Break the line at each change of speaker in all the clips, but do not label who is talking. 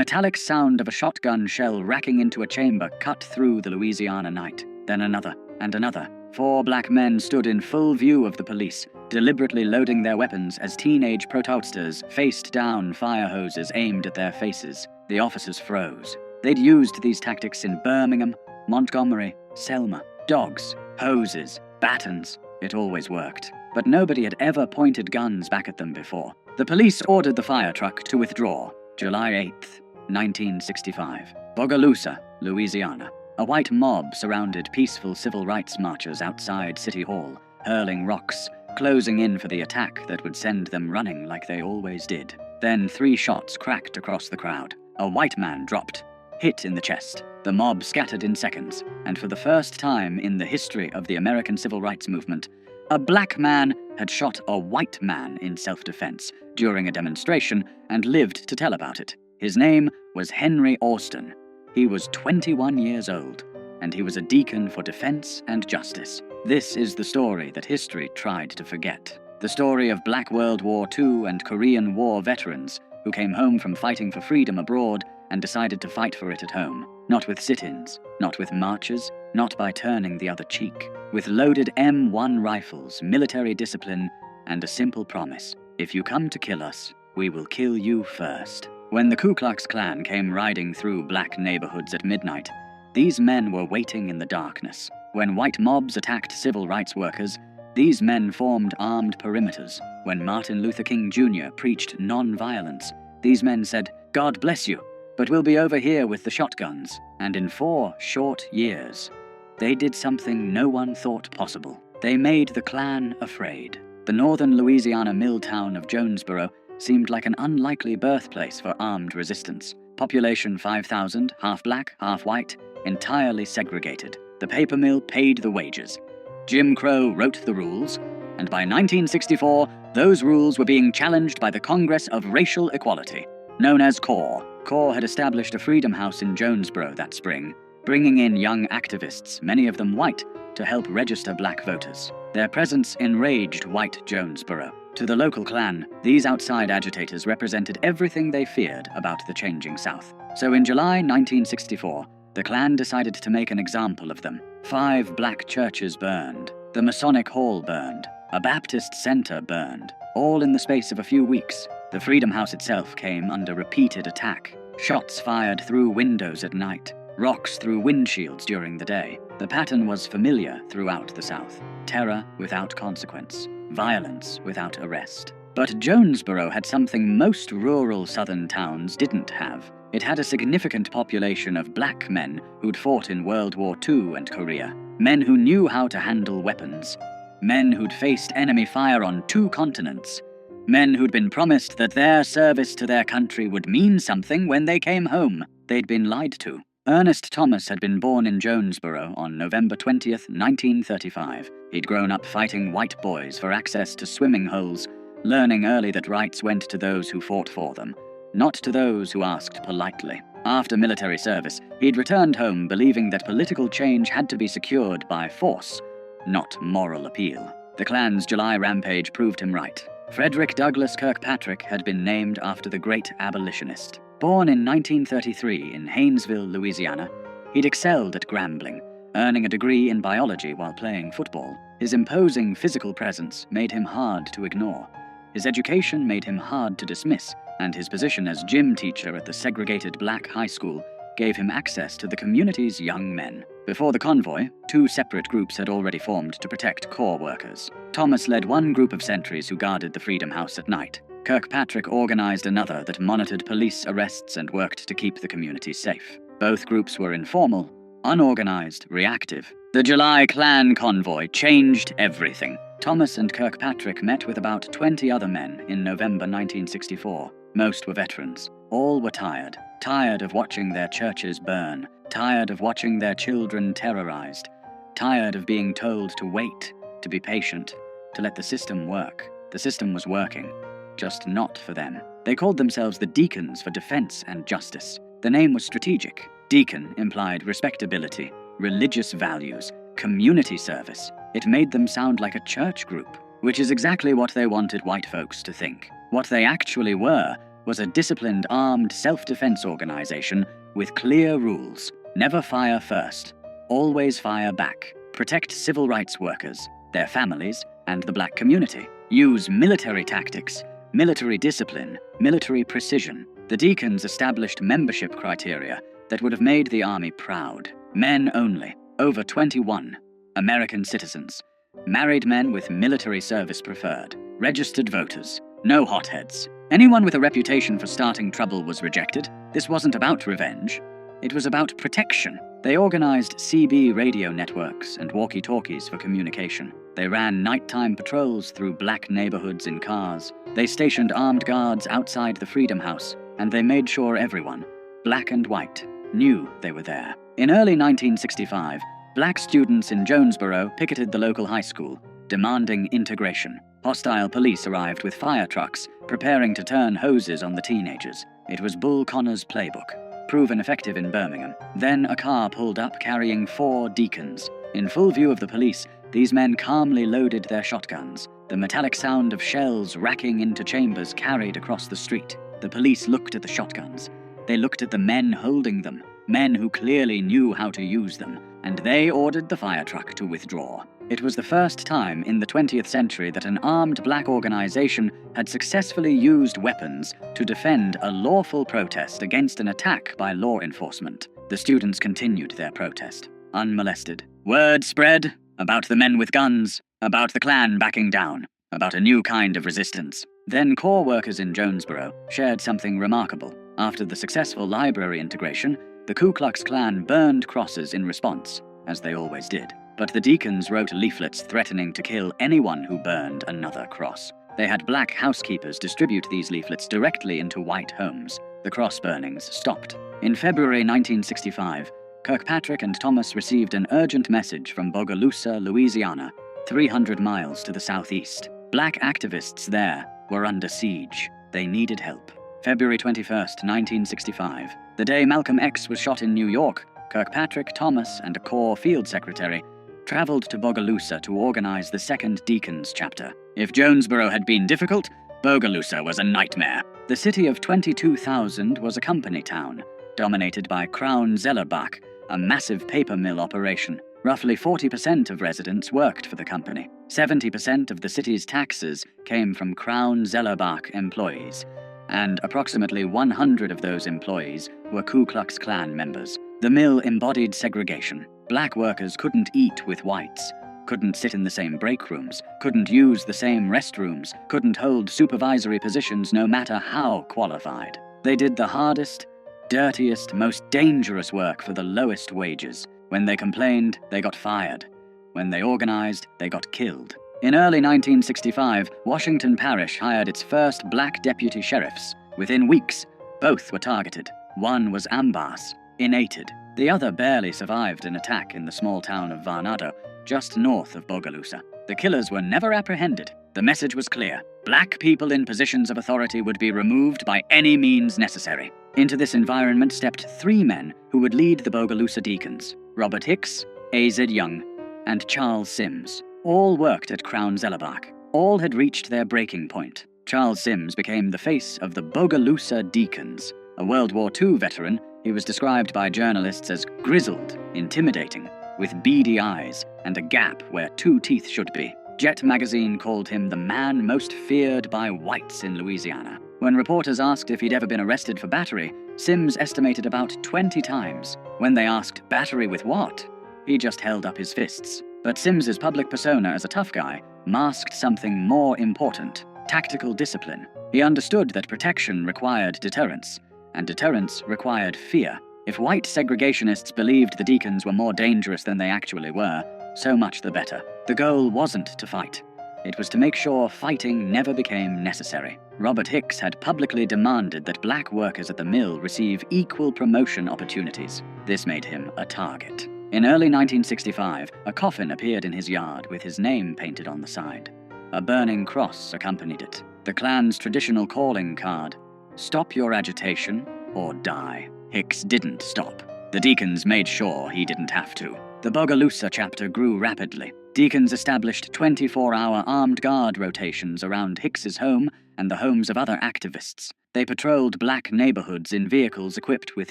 metallic sound of a shotgun shell racking into a chamber cut through the Louisiana night. Then another, and another. 4 black men stood in full view of the police, deliberately loading their weapons as teenage protesters faced down fire hoses aimed at their faces. The officers froze. They'd used these tactics in Birmingham, Montgomery, Selma. Dogs, hoses, batons. It always worked. But nobody had ever pointed guns back at them before. The police ordered the fire truck to withdraw. July 8th, 1965. Bogalusa, Louisiana. A white mob surrounded peaceful civil rights marchers outside City Hall, hurling rocks, closing in for the attack that would send them running like they always did. Then 3 shots cracked across the crowd. A white man dropped, hit in the chest. The mob scattered in seconds, and for the first time in the history of the American civil rights movement, a black man had shot a white man in self-defense during a demonstration and lived to tell about it. His name was Henry Austin. He was 21 years old, and he was a deacon for defense and justice. This is the story that history tried to forget. The story of Black World War II and Korean War veterans who came home from fighting for freedom abroad and decided to fight for it at home. Not with sit-ins, not with marches, not by turning the other cheek. With loaded M1 rifles, military discipline, and a simple promise. If you come to kill us, we will kill you first. When the Ku Klux Klan came riding through black neighborhoods at midnight, these men were waiting in the darkness. When white mobs attacked civil rights workers, these men formed armed perimeters. When Martin Luther King Jr. preached non-violence, these men said, "God bless you, but we'll be over here with the shotguns." And in 4 short years, they did something no one thought possible. They made the Klan afraid. The northern Louisiana mill town of Jonesboro seemed like an unlikely birthplace for armed resistance. Population 5,000, half black, half white, entirely segregated. The paper mill paid the wages. Jim Crow wrote the rules, and by 1964, those rules were being challenged by the Congress of Racial Equality, known as CORE. CORE had established a freedom house in Jonesboro that spring, bringing in young activists, many of them white, to help register black voters. Their presence enraged white Jonesboro. To the local Klan, these outside agitators represented everything they feared about the changing South. So in July 1964, the Klan decided to make an example of them. 5 black churches burned. The Masonic Hall burned. A Baptist center burned. All in the space of a few weeks. The Freedom House itself came under repeated attack. Shots fired through windows at night. Rocks through windshields during the day. The pattern was familiar throughout the South. Terror without consequence. Violence without arrest. But Jonesboro had something most rural southern towns didn't have. It had a significant population of black men who'd fought in World War II and Korea. Men who knew how to handle weapons. Men who'd faced enemy fire on 2 continents. Men who'd been promised that their service to their country would mean something when they came home. They'd been lied to. Ernest Thomas had been born in Jonesboro on November 20th, 1935. He'd grown up fighting white boys for access to swimming holes, learning early that rights went to those who fought for them, not to those who asked politely. After military service, he'd returned home believing that political change had to be secured by force, not moral appeal. The Klan's July rampage proved him right. Frederick Douglass Kirkpatrick had been named after the great abolitionist. Born in 1933 in Haynesville, Louisiana, he'd excelled at grambling, earning a degree in biology while playing football. His imposing physical presence made him hard to ignore. His education made him hard to dismiss, and his position as gym teacher at the segregated black high school gave him access to the community's young men. Before the convoy, 2 separate groups had already formed to protect corps workers. Thomas led one group of sentries who guarded the Freedom House at night. Kirkpatrick organized another that monitored police arrests and worked to keep the community safe. Both groups were informal, unorganized, reactive. The July Klan convoy changed everything. Thomas and Kirkpatrick met with about 20 other men in November 1964. Most were veterans. All were tired. Tired of watching their churches burn. Tired of watching their children terrorized. Tired of being told to wait, to be patient, to let the system work. The system was working. Just not for them. They called themselves the Deacons for Defense and Justice. The name was strategic. Deacon implied respectability, religious values, community service. It made them sound like a church group, which is exactly what they wanted white folks to think. What they actually were was a disciplined armed self-defense organization with clear rules. Never fire first. Always fire back. Protect civil rights workers, their families, and the black community. Use military tactics, military discipline, military precision. The Deacons established membership criteria that would have made the army proud. Men only, over 21, American citizens, married men with military service preferred, registered voters, no hotheads. Anyone with a reputation for starting trouble was rejected. This wasn't about revenge. It was about protection. They organized CB radio networks and walkie-talkies for communication. They ran nighttime patrols through black neighborhoods in cars. They stationed armed guards outside the Freedom House, and they made sure everyone, black and white, knew they were there. In early 1965, black students in Jonesboro picketed the local high school, demanding integration. Hostile police arrived with fire trucks, preparing to turn hoses on the teenagers. It was Bull Connor's playbook, proven effective in Birmingham. Then a car pulled up carrying 4 Deacons. In full view of the police, these men calmly loaded their shotguns. The metallic sound of shells racking into chambers carried across the street. The police looked at the shotguns. They looked at the men holding them, men who clearly knew how to use them, and they ordered the fire truck to withdraw. It was the first time in the 20th century that an armed black organization had successfully used weapons to defend a lawful protest against an attack by law enforcement. The students continued their protest, unmolested. Word spread about the men with guns, about the Klan backing down, about a new kind of resistance. Then core workers in Jonesboro shared something remarkable. After the successful library integration, the Ku Klux Klan burned crosses in response, as they always did. But the Deacons wrote leaflets threatening to kill anyone who burned another cross. They had black housekeepers distribute these leaflets directly into white homes. The cross burnings stopped. In February 1965, Kirkpatrick and Thomas received an urgent message from Bogalusa, Louisiana, 300 miles to the southeast. Black activists there were under siege. They needed help. February 21st, 1965, the day Malcolm X was shot in New York, Kirkpatrick, Thomas, and a Corps field secretary traveled to Bogalusa to organize the Second Deacons chapter. If Jonesboro had been difficult, Bogalusa was a nightmare. The city of 22,000 was a company town, dominated by Crown Zellerbach, a massive paper mill operation. Roughly 40% of residents worked for the company. 70% of the city's taxes came from Crown Zellerbach employees, and approximately 100 of those employees were Ku Klux Klan members. The mill embodied segregation. Black workers couldn't eat with whites, couldn't sit in the same break rooms, couldn't use the same restrooms, couldn't hold supervisory positions no matter how qualified. They did the hardest, dirtiest, most dangerous work for the lowest wages. When they complained, they got fired. When they organized, they got killed. In early 1965, Washington Parish hired its first black deputy sheriffs. Within weeks, both were targeted. One was Ambas, innated. The other barely survived an attack in the small town of Varnado, just north of Bogalusa. The killers were never apprehended. The message was clear. Black people in positions of authority would be removed by any means necessary. Into this environment stepped 3 men who would lead the Bogalusa Deacons: Robert Hicks, A.Z. Young, and Charles Sims. All worked at Crown Zellerbach. All had reached their breaking point. Charles Sims became the face of the Bogalusa Deacons. A World War II veteran, he was described by journalists as grizzled, intimidating, with beady eyes and a gap where 2 teeth should be. Jet magazine called him the man most feared by whites in Louisiana. When reporters asked if he'd ever been arrested for battery, Sims estimated about 20 times. When they asked, battery with what? He just held up his fists. But Sims's public persona as a tough guy masked something more important: tactical discipline. He understood that protection required deterrence, and deterrence required fear. If white segregationists believed the Deacons were more dangerous than they actually were, so much the better. The goal wasn't to fight. It was to make sure fighting never became necessary. Robert Hicks had publicly demanded that black workers at the mill receive equal promotion opportunities. This made him a target. In early 1965, a coffin appeared in his yard with his name painted on the side. A burning cross accompanied it. The Klan's traditional calling card: stop your agitation or die. Hicks didn't stop. The Deacons made sure he didn't have to. The Bogalusa chapter grew rapidly. Deacons established 24-hour armed guard rotations around Hicks's home and the homes of other activists. They patrolled black neighborhoods in vehicles equipped with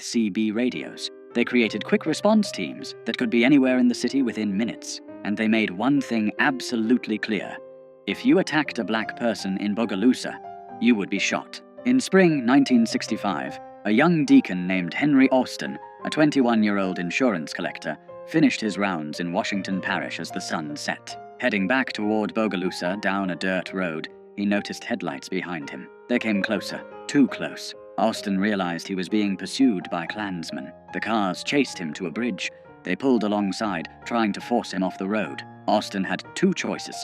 CB radios. They created quick response teams that could be anywhere in the city within minutes. And they made one thing absolutely clear. If you attacked a black person in Bogalusa, you would be shot. In spring 1965, a young deacon named Henry Austin, a 21-year-old insurance collector, finished his rounds in Washington Parish as the sun set. Heading back toward Bogalusa down a dirt road, he noticed headlights behind him. They came closer, too close. Austin realized he was being pursued by Klansmen. The cars chased him to a bridge. They pulled alongside, trying to force him off the road. Austin had two choices: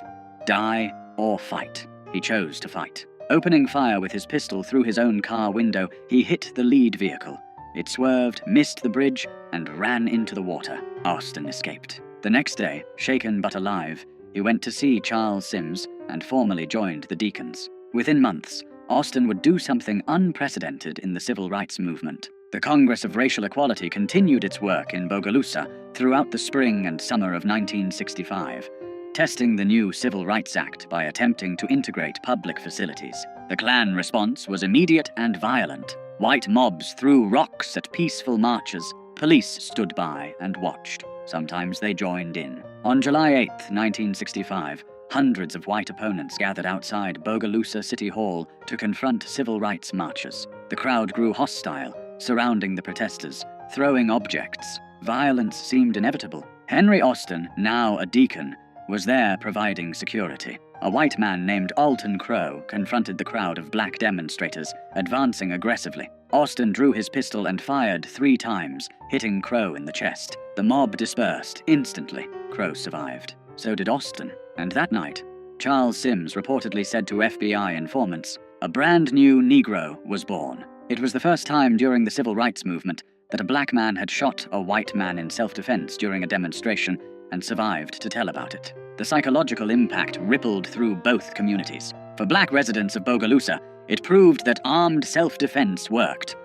die or fight. He chose to fight. Opening fire with his pistol through his own car window, he hit the lead vehicle. It swerved, missed the bridge, and ran into the water. Austin escaped. The next day, shaken but alive, he went to see Charles Sims and formally joined the Deacons. Within months, Austin would do something unprecedented in the civil rights movement. The Congress of Racial Equality continued its work in Bogalusa throughout the spring and summer of 1965, testing the new Civil Rights Act by attempting to integrate public facilities. The Klan response was immediate and violent. White mobs threw rocks at peaceful marchers. Police stood by and watched. Sometimes they joined in. On July 8, 1965, hundreds of white opponents gathered outside Bogalusa City Hall to confront civil rights marchers. The crowd grew hostile, surrounding the protesters, throwing objects. Violence seemed inevitable. Henry Austin, now a deacon, was there providing security. A white man named Alton Crow confronted the crowd of black demonstrators, advancing aggressively. Austin drew his pistol and fired 3 times, hitting Crow in the chest. The mob dispersed instantly. Crow survived. So did Austin. And that night, Charles Sims reportedly said to FBI informants, a brand new Negro was born. It was the first time during the civil rights movement that a black man had shot a white man in self-defense during a demonstration and survived to tell about it. The psychological impact rippled through both communities. For black residents of Bogalusa, it proved that armed self-defense worked.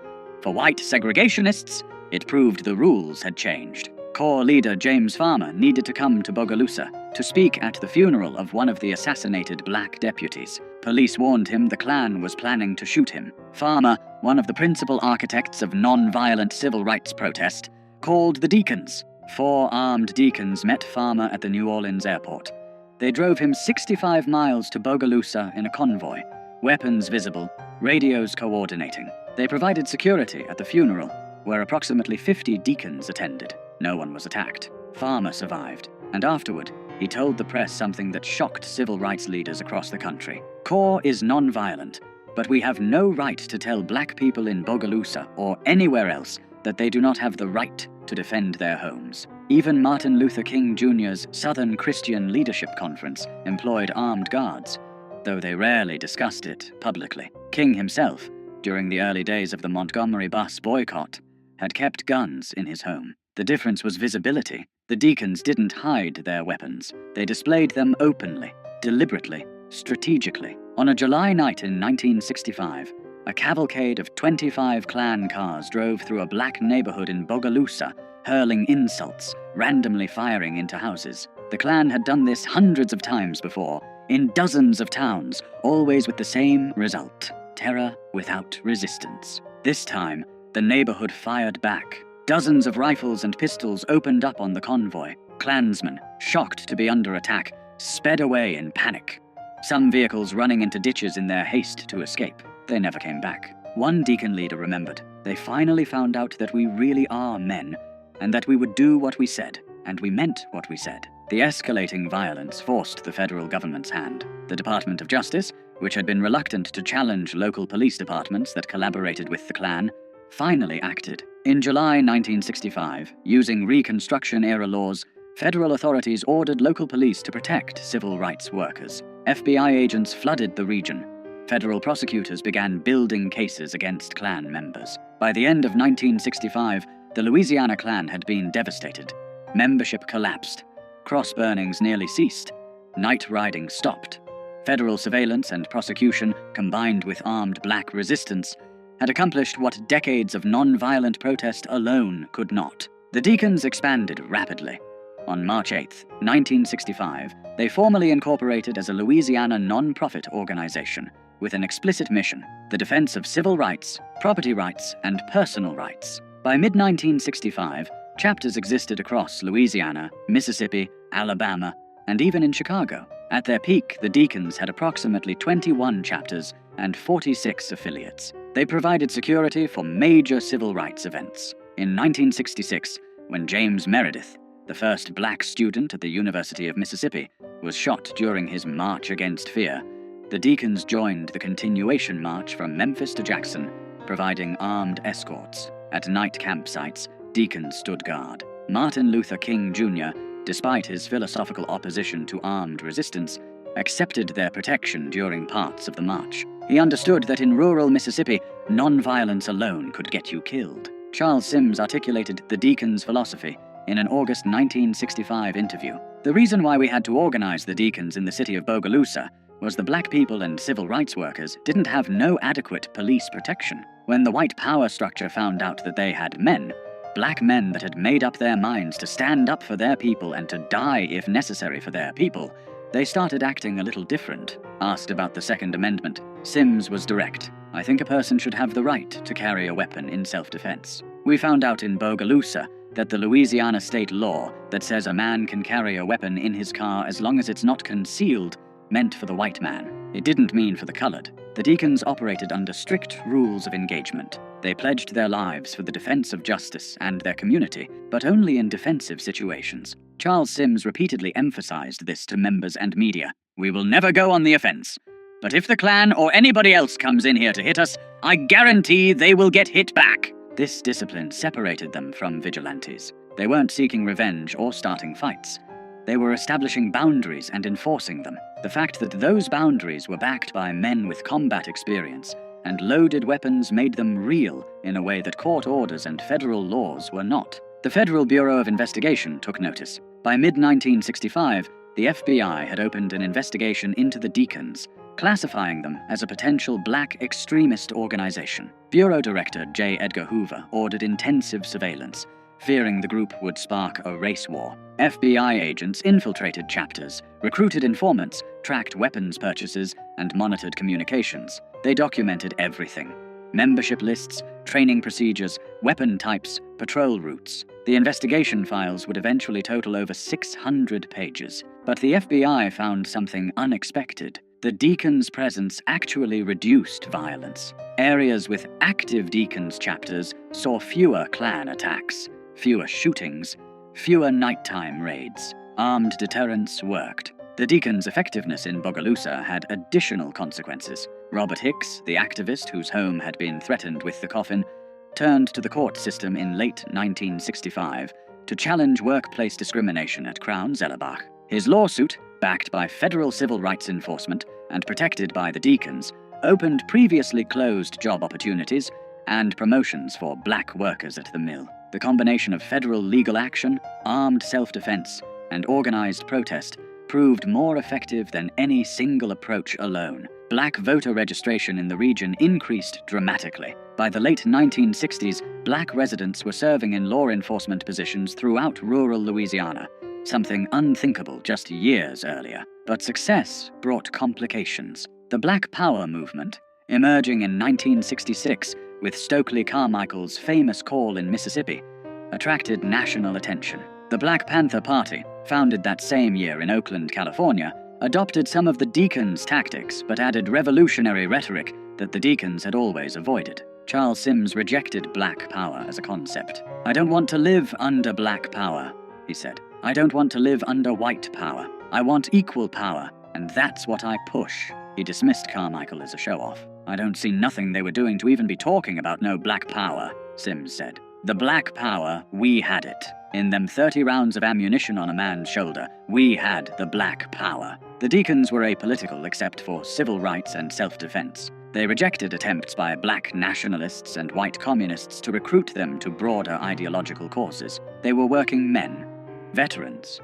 For white segregationists, it proved the rules had changed. Corps leader James Farmer needed to come to Bogalusa to speak at the funeral of one of the assassinated black deputies. Police warned him the Klan was planning to shoot him. Farmer, one of the principal architects of non-violent civil rights protest, called the Deacons. 4 armed deacons met Farmer at the New Orleans airport. They drove him 65 miles to Bogalusa in a convoy, weapons visible, radios coordinating. They provided security at the funeral, where approximately 50 deacons attended. No one was attacked. Farmer survived, and afterward, he told the press something that shocked civil rights leaders across the country. Corps is non-violent, but we have no right to tell black people in Bogalusa or anywhere else that they do not have the right to defend their homes. Even Martin Luther King Jr.'s Southern Christian Leadership Conference employed armed guards, though they rarely discussed it publicly. King himself, during the early days of the Montgomery bus boycott, had kept guns in his home. The difference was visibility. The deacons didn't hide their weapons. They displayed them openly, deliberately, strategically. On a July night in 1965, a cavalcade of 25 Klan cars drove through a black neighborhood in Bogalusa, hurling insults, randomly firing into houses. The Klan had done this hundreds of times before, in dozens of towns, always with the same result: terror without resistance. This time, the neighborhood fired back. Dozens of rifles and pistols opened up on the convoy. Klansmen, shocked to be under attack, sped away in panic. Some vehicles running into ditches in their haste to escape. They never came back. One deacon leader remembered, they finally found out that we really are men, and that we would do what we said, and we meant what we said. The escalating violence forced the federal government's hand. The Department of Justice, which had been reluctant to challenge local police departments that collaborated with the Klan, finally acted. In July 1965, using Reconstruction-era laws, federal authorities ordered local police to protect civil rights workers. FBI agents flooded the region. Federal prosecutors began building cases against Klan members. By the end of 1965, the Louisiana Klan had been devastated. Membership collapsed. Cross burnings nearly ceased. Night riding stopped. Federal surveillance and prosecution, combined with armed black resistance, had accomplished what decades of non-violent protest alone could not. The Deacons expanded rapidly. On March 8, 1965, they formally incorporated as a Louisiana non-profit organization, with an explicit mission: the defense of civil rights, property rights, and personal rights. By mid-1965, chapters existed across Louisiana, Mississippi, Alabama, and even in Chicago. At their peak, the Deacons had approximately 21 chapters and 46 affiliates. They provided security for major civil rights events. In 1966, when James Meredith, the first black student at the University of Mississippi, was shot during his March Against Fear, the Deacons joined the continuation march from Memphis to Jackson, providing armed escorts. At night campsites, Deacons stood guard. Martin Luther King Jr., despite his philosophical opposition to armed resistance, accepted their protection during parts of the march. He understood that in rural Mississippi, nonviolence alone could get you killed. Charles Sims articulated the Deacons' philosophy in an August 1965 interview. The reason why we had to organize the Deacons in the city of Bogalusa was the black people and civil rights workers didn't have no adequate police protection. When the white power structure found out that they had men, black men that had made up their minds to stand up for their people and to die if necessary for their people, they started acting a little different. Asked about the Second Amendment, Sims was direct. "I think a person should have the right to carry a weapon in self-defense." We found out in Bogalusa that the Louisiana state law that says a man can carry a weapon in his car as long as it's not concealed meant for the white man. It didn't mean for the colored. The Deacons operated under strict rules of engagement. They pledged their lives for the defense of justice and their community, but only in defensive situations. Charles Sims repeatedly emphasized this to members and media. "We will never go on the offense. But if the Klan or anybody else comes in here to hit us, I guarantee they will get hit back." This discipline separated them from vigilantes. They weren't seeking revenge or starting fights. They were establishing boundaries and enforcing them. The fact that those boundaries were backed by men with combat experience and loaded weapons made them real in a way that court orders and federal laws were not. The Federal Bureau of Investigation took notice. By mid-1965, the FBI had opened an investigation into the Deacons, classifying them as a potential black extremist organization. Bureau Director J. Edgar Hoover ordered intensive surveillance, fearing the group would spark a race war. FBI agents infiltrated chapters, recruited informants, tracked weapons purchases, and monitored communications. They documented everything: membership lists, training procedures, weapon types, patrol routes. The investigation files would eventually total over 600 pages. But the FBI found something unexpected. The Deacons' presence actually reduced violence. Areas with active Deacons chapters saw fewer Klan attacks, fewer shootings, fewer nighttime raids. Armed deterrence worked. The Deacons' effectiveness in Bogalusa had additional consequences. Robert Hicks, the activist whose home had been threatened with the coffin, turned to the court system in late 1965 to challenge workplace discrimination at Crown Zellerbach. His lawsuit, backed by federal civil rights enforcement and protected by the Deacons, opened previously closed job opportunities and promotions for black workers at the mill. The combination of federal legal action, armed self-defense, and organized protest proved more effective than any single approach alone. Black voter registration in the region increased dramatically. By the late 1960s, black residents were serving in law enforcement positions throughout rural Louisiana, something unthinkable just years earlier. But success brought complications. The Black Power movement, emerging in 1966 with Stokely Carmichael's famous call in Mississippi, attracted national attention. The Black Panther Party, founded that same year in Oakland, California, adopted some of the Deacons' tactics but added revolutionary rhetoric that the Deacons had always avoided. Charles Sims rejected black power as a concept. "I don't want to live under black power," he said. "I don't want to live under white power. I want equal power, and that's what I push." He dismissed Carmichael as a show-off. "I don't see nothing they were doing to even be talking about no black power," Sims said. "The black power, we had it. In them 30 rounds of ammunition on a man's shoulder, we had the black power." The Deacons were apolitical except for civil rights and self-defense. They rejected attempts by black nationalists and white communists to recruit them to broader ideological causes. They were working men, veterans,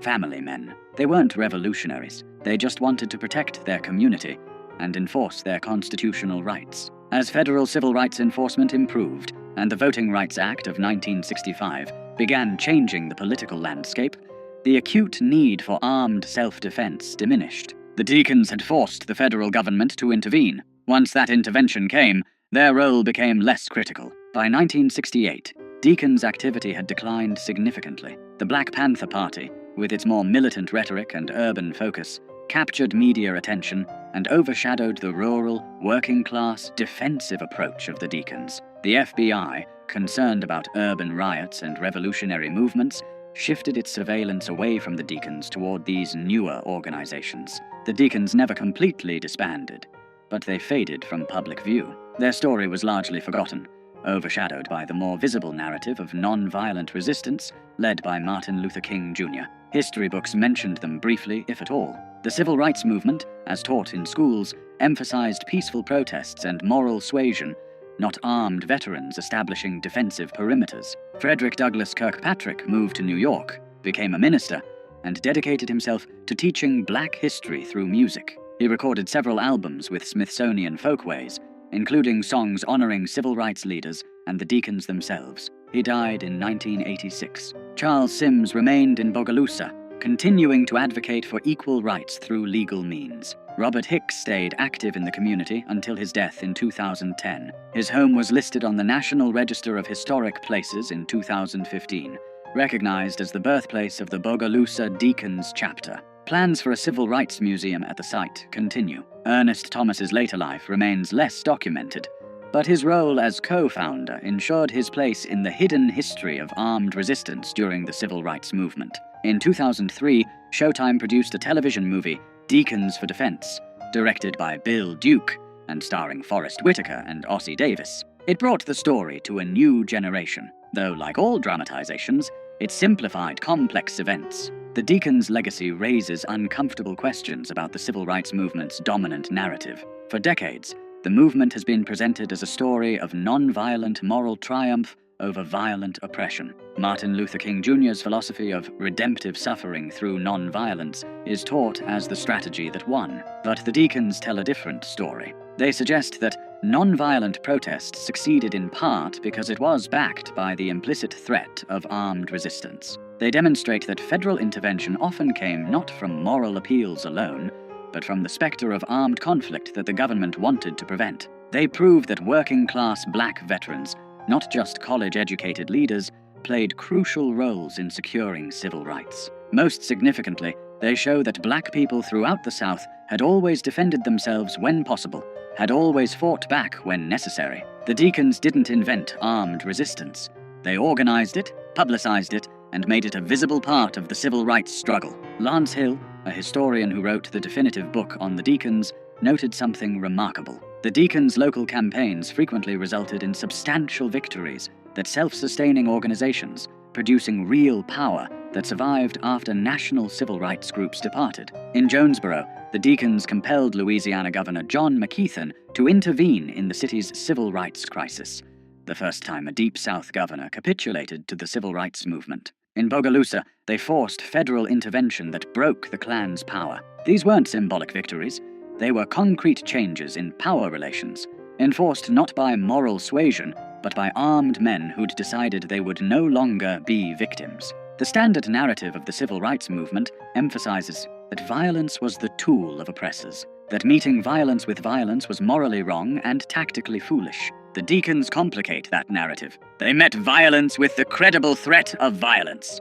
family men. They weren't revolutionaries. They just wanted to protect their community and enforce their constitutional rights. As federal civil rights enforcement improved and the Voting Rights Act of 1965 began changing the political landscape, the acute need for armed self-defense diminished. The The deacons had forced the federal government to intervene. Once that intervention came, their role became less critical. By 1968, deacons' activity had declined significantly. The Black Panther Party, with its more militant rhetoric and urban focus, captured media attention and overshadowed the rural, working-class, defensive approach of the deacons. The FBI, concerned about urban riots and revolutionary movements, shifted its surveillance away from the deacons toward these newer organizations. The deacons never completely disbanded, but they faded from public view. Their story was largely forgotten, overshadowed by the more visible narrative of non-violent resistance led by Martin Luther King Jr. History books mentioned them briefly, if at all. The civil rights movement, as taught in schools, emphasized peaceful protests and moral suasion, not armed veterans establishing defensive perimeters. Frederick Douglass Kirkpatrick moved to New York, became a minister, and dedicated himself to teaching black history through music. He recorded several albums with Smithsonian folkways, including songs honoring civil rights leaders and the deacons themselves. He died in 1986. Charles Sims remained in Bogalusa, continuing to advocate for equal rights through legal means. Robert Hicks stayed active in the community until his death in 2010. His home was listed on the National Register of Historic Places in 2015, recognized as the birthplace of the Bogalusa Deacons chapter. Plans for a civil rights museum at the site continue. Ernest Thomas's later life remains less documented, but his role as co-founder ensured his place in the hidden history of armed resistance during the civil rights movement. In 2003, Showtime produced a television movie, Deacons for Defense, directed by Bill Duke and starring Forrest Whitaker and Ossie Davis. It brought the story to a new generation, though like all dramatizations, it simplified complex events. The Deacons' legacy raises uncomfortable questions about the civil rights movement's dominant narrative. For decades, the movement has been presented as a story of non-violent moral triumph over violent oppression. Martin Luther King Jr.'s philosophy of redemptive suffering through non-violence is taught as the strategy that won. But the deacons tell a different story. They suggest that non-violent protest succeeded in part because it was backed by the implicit threat of armed resistance. They demonstrate that federal intervention often came not from moral appeals alone, but from the specter of armed conflict that the government wanted to prevent. They prove that working-class black veterans, not just college-educated leaders, played crucial roles in securing civil rights. Most significantly, they show that black people throughout the South had always defended themselves when possible, had always fought back when necessary. The deacons didn't invent armed resistance. They organized it, publicized it, and made it a visible part of the civil rights struggle. Lance Hill, a historian who wrote the definitive book on the deacons, noted something remarkable. The deacons' local campaigns frequently resulted in substantial victories that self-sustaining organizations, producing real power that survived after national civil rights groups departed. In Jonesboro, the deacons compelled Louisiana Governor John McKeithen to intervene in the city's civil rights crisis, the first time a Deep South governor capitulated to the civil rights movement. In Bogalusa, they forced federal intervention that broke the Klan's power. These weren't symbolic victories. They were concrete changes in power relations, enforced not by moral suasion, but by armed men who'd decided they would no longer be victims. The standard narrative of the civil rights movement emphasizes that violence was the tool of oppressors, that meeting violence with violence was morally wrong and tactically foolish. The deacons complicate that narrative. They met violence with the credible threat of violence.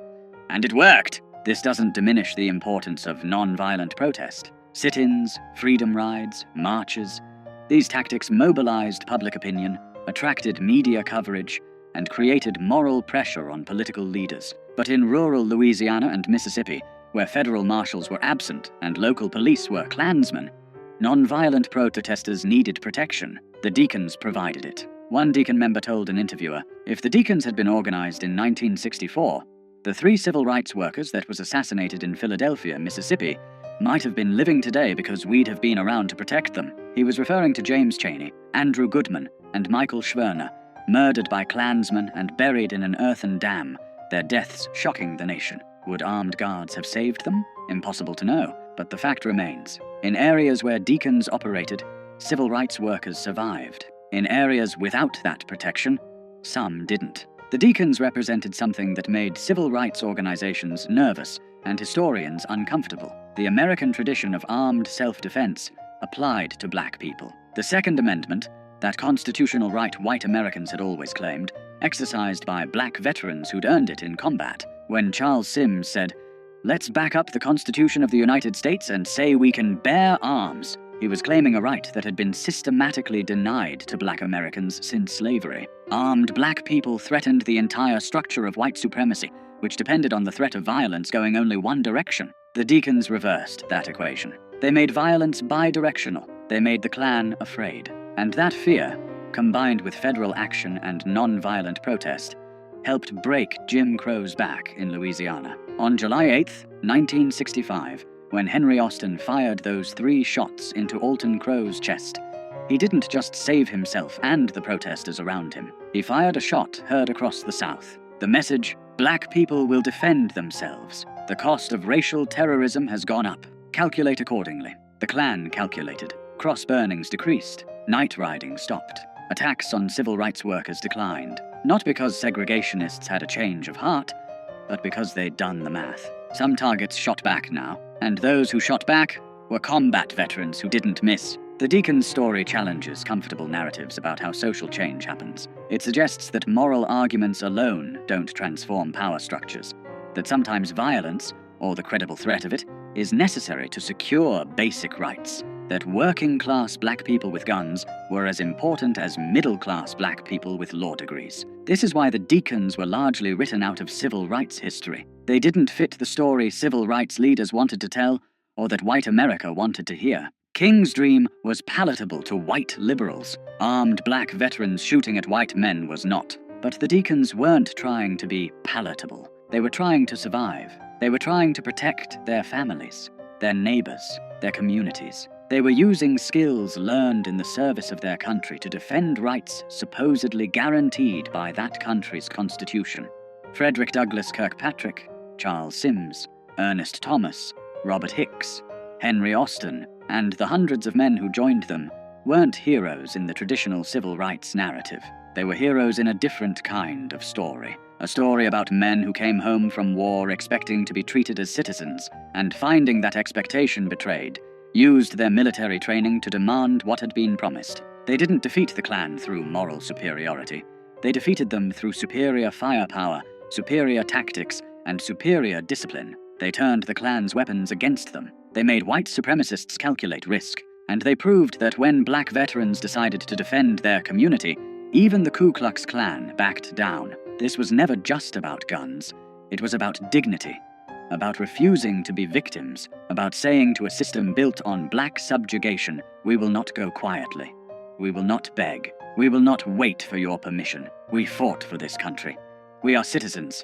And it worked. This doesn't diminish the importance of non-violent protest. Sit-ins, freedom rides, marches. These tactics mobilized public opinion, attracted media coverage, and created moral pressure on political leaders. But in rural Louisiana and Mississippi, where federal marshals were absent and local police were Klansmen, non-violent protesters needed protection. The deacons provided it. One deacon member told an interviewer, "If the deacons had been organized in 1964, the 3 civil rights workers that was assassinated in Philadelphia, Mississippi, might have been living today because we'd have been around to protect them." He was referring to James Chaney, Andrew Goodman, and Michael Schwerner, murdered by Klansmen and buried in an earthen dam, their deaths shocking the nation. Would armed guards have saved them? Impossible to know, but the fact remains. In areas where deacons operated, civil rights workers survived. In areas without that protection, some didn't. The deacons represented something that made civil rights organizations nervous and historians uncomfortable. The American tradition of armed self-defense applied to black people. The Second Amendment, that constitutional right white Americans had always claimed, exercised by black veterans who'd earned it in combat. When Charles Sims said, "Let's back up the Constitution of the United States and say we can bear arms," he was claiming a right that had been systematically denied to black Americans since slavery. Armed black people threatened the entire structure of white supremacy, which depended on the threat of violence going only one direction. The Deacons reversed that equation. They made violence bidirectional. They made the Klan afraid. And that fear, combined with federal action and non-violent protest, helped break Jim Crow's back in Louisiana. On July 8, 1965, when Henry Austin fired those 3 shots into Alton Crow's chest, he didn't just save himself and the protesters around him. He fired a shot heard across the South. The message, "Black people will defend themselves. The cost of racial terrorism has gone up. Calculate accordingly." The Klan calculated. Cross burnings decreased. Night riding stopped. Attacks on civil rights workers declined. Not because segregationists had a change of heart, but because they'd done the math. Some targets shot back now, and those who shot back were combat veterans who didn't miss. The Deacon's story challenges comfortable narratives about how social change happens. It suggests that moral arguments alone don't transform power structures, that sometimes violence, or the credible threat of it, is necessary to secure basic rights, that working-class black people with guns were as important as middle-class black people with law degrees. This is why the Deacons were largely written out of civil rights history. They didn't fit the story civil rights leaders wanted to tell, or that white America wanted to hear. King's dream was palatable to white liberals. Armed black veterans shooting at white men was not. But the Deacons weren't trying to be palatable. They were trying to survive. They were trying to protect their families, their neighbors, their communities. They were using skills learned in the service of their country to defend rights supposedly guaranteed by that country's constitution. Frederick Douglass Kirkpatrick, Charles Sims, Ernest Thomas, Robert Hicks, Henry Austin, and the hundreds of men who joined them weren't heroes in the traditional civil rights narrative. They were heroes in a different kind of story. A story about men who came home from war expecting to be treated as citizens, and finding that expectation betrayed, used their military training to demand what had been promised. They didn't defeat the Klan through moral superiority. They defeated them through superior firepower, superior tactics, and superior discipline. They turned the Klan's weapons against them. They made white supremacists calculate risk. And they proved that when black veterans decided to defend their community, even the Ku Klux Klan backed down. This was never just about guns. It was about dignity, about refusing to be victims, about saying to a system built on black subjugation, "We will not go quietly. We will not beg. We will not wait for your permission. We fought for this country. We are citizens,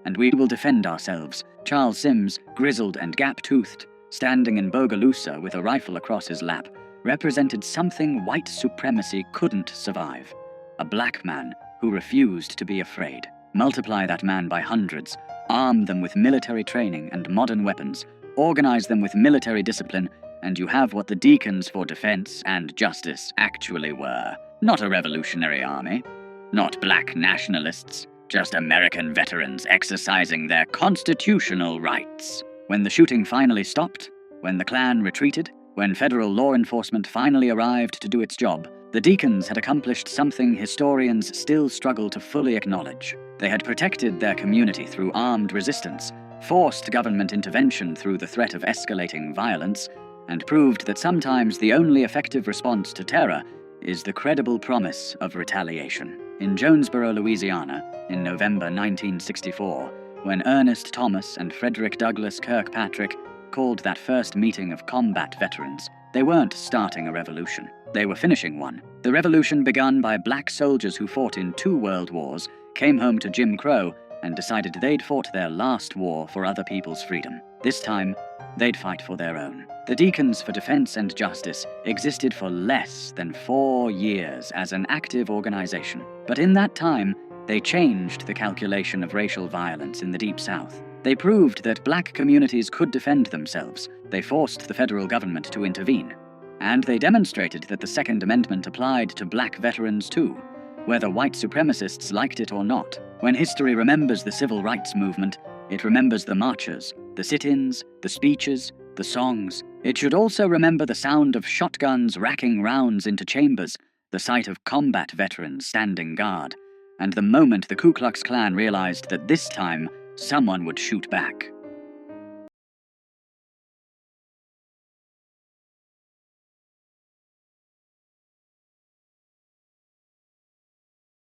and we will defend ourselves." Charles Sims, grizzled and gap-toothed, standing in Bogalusa with a rifle across his lap, represented something white supremacy couldn't survive. A black man who refused to be afraid. Multiply that man by hundreds, arm them with military training and modern weapons, organize them with military discipline, and you have what the Deacons for Defense and Justice actually were. Not a revolutionary army, not black nationalists, just American veterans exercising their constitutional rights. When the shooting finally stopped, when the Klan retreated, when federal law enforcement finally arrived to do its job, the Deacons had accomplished something historians still struggle to fully acknowledge. They had protected their community through armed resistance, forced government intervention through the threat of escalating violence, and proved that sometimes the only effective response to terror is the credible promise of retaliation. In Jonesboro, Louisiana, in November 1964, when Ernest Thomas and Frederick Douglass Kirkpatrick called that first meeting of combat veterans, they weren't starting a revolution. They were finishing one. The revolution begun by black soldiers who fought in 2 world wars, came home to Jim Crow, and decided they'd fought their last war for other people's freedom. This time, they'd fight for their own. The Deacons for Defense and Justice existed for less than 4 years as an active organization. But in that time, they changed the calculation of racial violence in the Deep South. They proved that black communities could defend themselves. They forced the federal government to intervene. And they demonstrated that the Second Amendment applied to black veterans too, whether white supremacists liked it or not. When history remembers the civil rights movement, It remembers the marches, the sit-ins, the speeches, the songs. It should also remember the sound of shotguns racking rounds into chambers, the sight of combat veterans standing guard, and the moment the Ku Klux Klan realized that this time someone would shoot back.